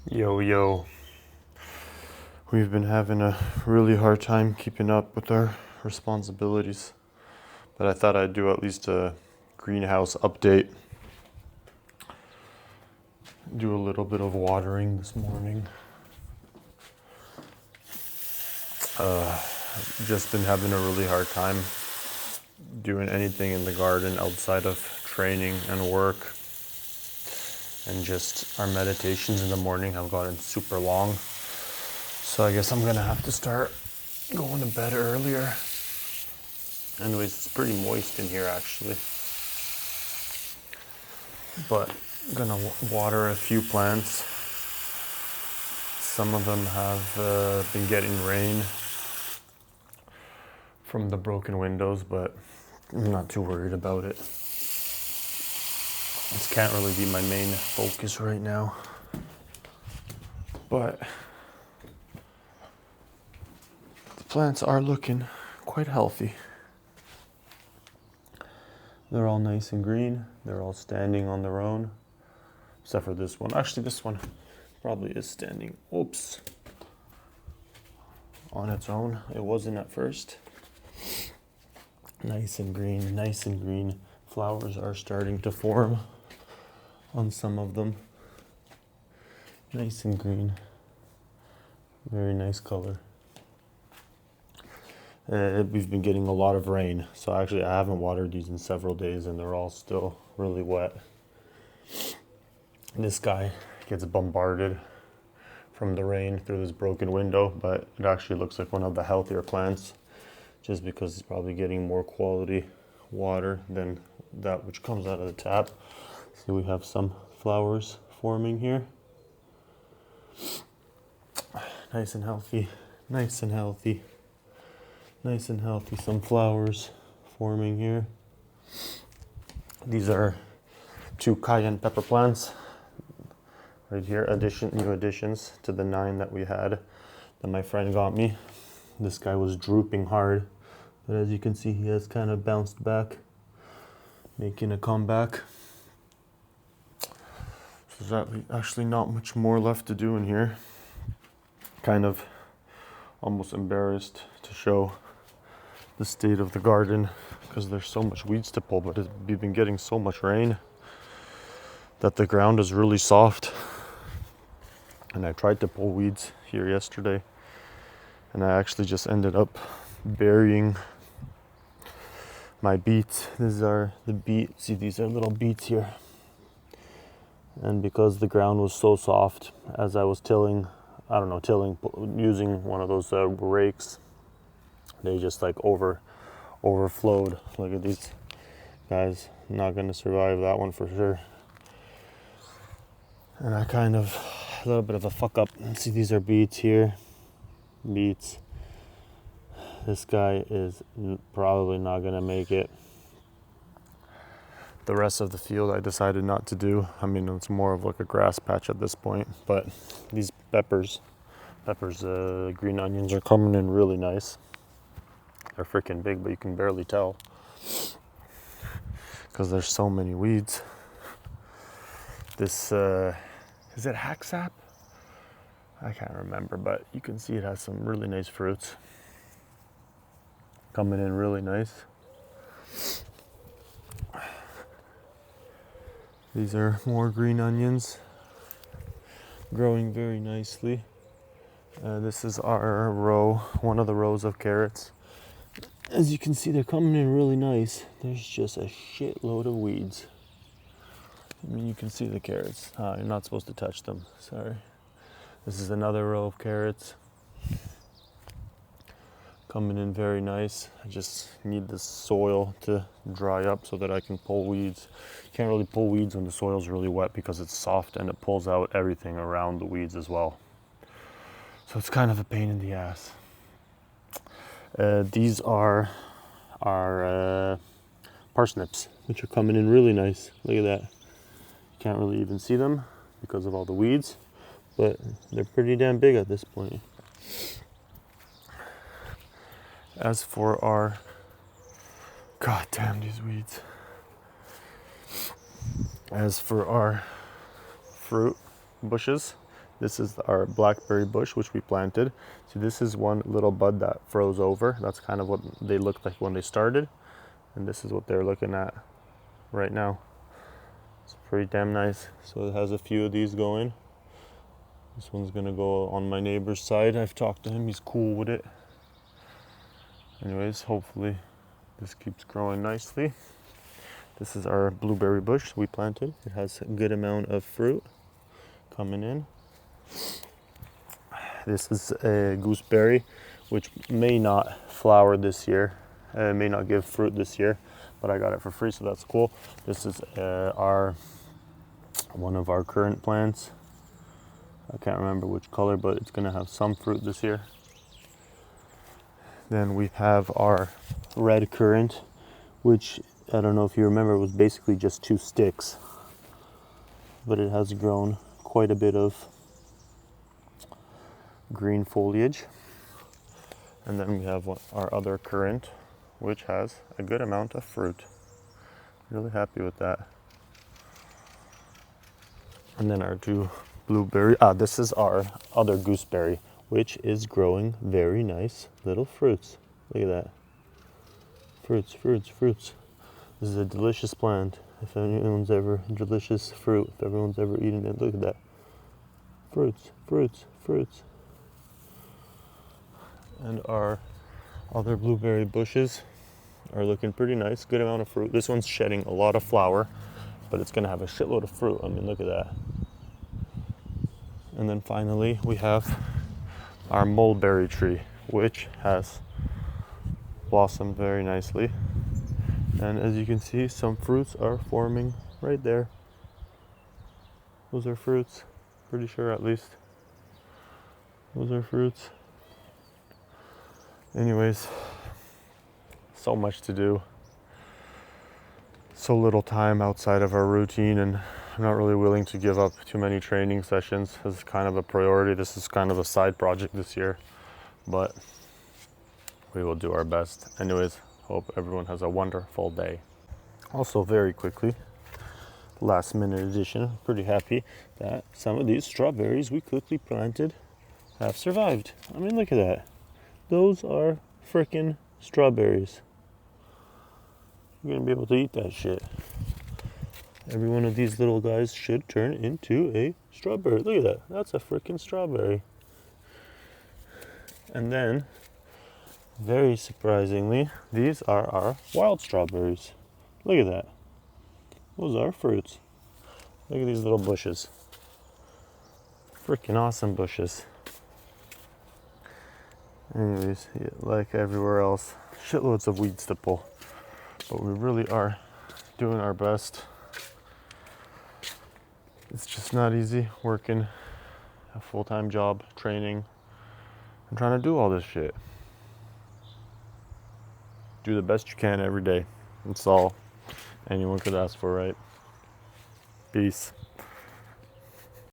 Yo, we've been having a really hard time keeping up with our responsibilities, but I thought I'd do at least a greenhouse update. Do a little bit of watering this morning. Just been having a really hard time doing anything in the garden outside of training and work. And just our meditations in the morning have gotten super long. So I guess I'm gonna have to start going to bed earlier. Anyways, it's pretty moist in here actually. But I'm gonna water a few plants. Some of them have been getting rain from the broken windows, but I'm not too worried about it. This can't really be my main focus right now. But the plants are looking quite healthy. They're all nice and green. They're all standing on their own, except for this one. Actually, this one probably is standing, on its own. It wasn't at first. Nice and green, nice and green. Flowers are starting to form on some of them. Nice and green. Very nice color. We've been getting a lot of rain, so actually I haven't watered these in several days and they're all still really wet. And this guy gets bombarded from the rain through this broken window, but it actually looks like one of the healthier plants just because it's probably getting more quality water than that which comes out of the tap. See, we have some flowers forming here. Nice and healthy, nice and healthy. Nice and healthy, some flowers forming here. These are 2 cayenne pepper plants right here, new additions to the 9 that we had that my friend got me. This guy was drooping hard, but as you can see, he has kind of bounced back, making a comeback. So there's actually not much more left to do in here. Kind of almost embarrassed to show the state of the garden because there's so much weeds to pull, but we've been getting so much rain that the ground is really soft. And I tried to pull weeds here yesterday and I actually just ended up burying my beets. These are the beets. See, these are little beets here. And because the ground was so soft, as I was tilling, using one of those rakes, they just like overflowed. Look at these guys, not gonna survive that one for sure. And I kind of, a little bit of a fuck up. See, these are beets here, beets. This guy is probably not gonna make it. The rest of the field I decided not to do. I mean, it's more of like a grass patch at this point, but these peppers, green onions are coming in really nice. They're freaking big, but you can barely tell because there's so many weeds. This, is it hacksap? I can't remember, but you can see it has some really nice fruits. Coming in really nice. These are more green onions, growing very nicely. This is our row, one of the rows of carrots. As you can see, they're coming in really nice. There's just a shitload of weeds. I mean, you can see the carrots. You're not supposed to touch them, sorry. This is another row of carrots. Coming in very nice. I just need the soil to dry up so that I can pull weeds. You can't really pull weeds when the soil's really wet because it's soft and it pulls out everything around the weeds as well. So it's kind of a pain in the ass. These are our parsnips, which are coming in really nice. Look at that. You can't really even see them because of all the weeds, but they're pretty damn big at this point. As for our, god damn these weeds. As for our fruit bushes, This is our blackberry bush, which we planted. So this is one little bud that froze over. That's kind of what they looked like when they started. And this is what they're looking at right now. It's pretty damn nice. So it has a few of these going. This one's gonna go on my neighbor's side. I've talked to him, he's cool with it. Anyways, hopefully this keeps growing nicely. This is our blueberry bush we planted. It has a good amount of fruit coming in. This is a gooseberry, which may not flower this year. It may not give fruit this year, but I got it for free, so that's cool. This is one of our currant plants. I can't remember which color, but it's gonna have some fruit this year. Then we have our red currant, which I don't know if you remember, was basically just 2 sticks, but it has grown quite a bit of green foliage. And then we have our other currant, which has a good amount of fruit. Really happy with that. And then our 2 blueberry. This is our other gooseberry, which is growing very nice little fruits. Look at that. Fruits, fruits, fruits. This is a delicious plant. If anyone's ever delicious fruit, if everyone's ever eaten it, look at that. Fruits, fruits, fruits. And our other blueberry bushes are looking pretty nice. Good amount of fruit. This one's shedding a lot of flower, but it's gonna have a shitload of fruit. I mean, look at that. And then finally, we have our mulberry tree, which has blossomed very nicely. And as you can see, some fruits are forming right there. Those are fruits, pretty sure at least. Those are fruits. Anyways, so much to do. So little time outside of our routine, and I'm not really willing to give up too many training sessions. This is kind of a priority. This is kind of a side project this year, but we will do our best. Anyways, hope everyone has a wonderful day. Also, very quickly, last minute addition, pretty happy that some of these strawberries we quickly planted have survived. I mean, look at that. Those are freaking strawberries. You're gonna be able to eat that shit. Every one of these little guys should turn into a strawberry. Look at that. That's a freaking strawberry. And then, very surprisingly, these are our wild strawberries. Look at that. Those are fruits. Look at these little bushes. Freaking awesome bushes. Anyways, like everywhere else, shitloads of weeds to pull. But we really are doing our best. It's just not easy working a full-time job, training, and trying to do all this shit. Do the best you can every day. That's all anyone could ask for, right? Peace.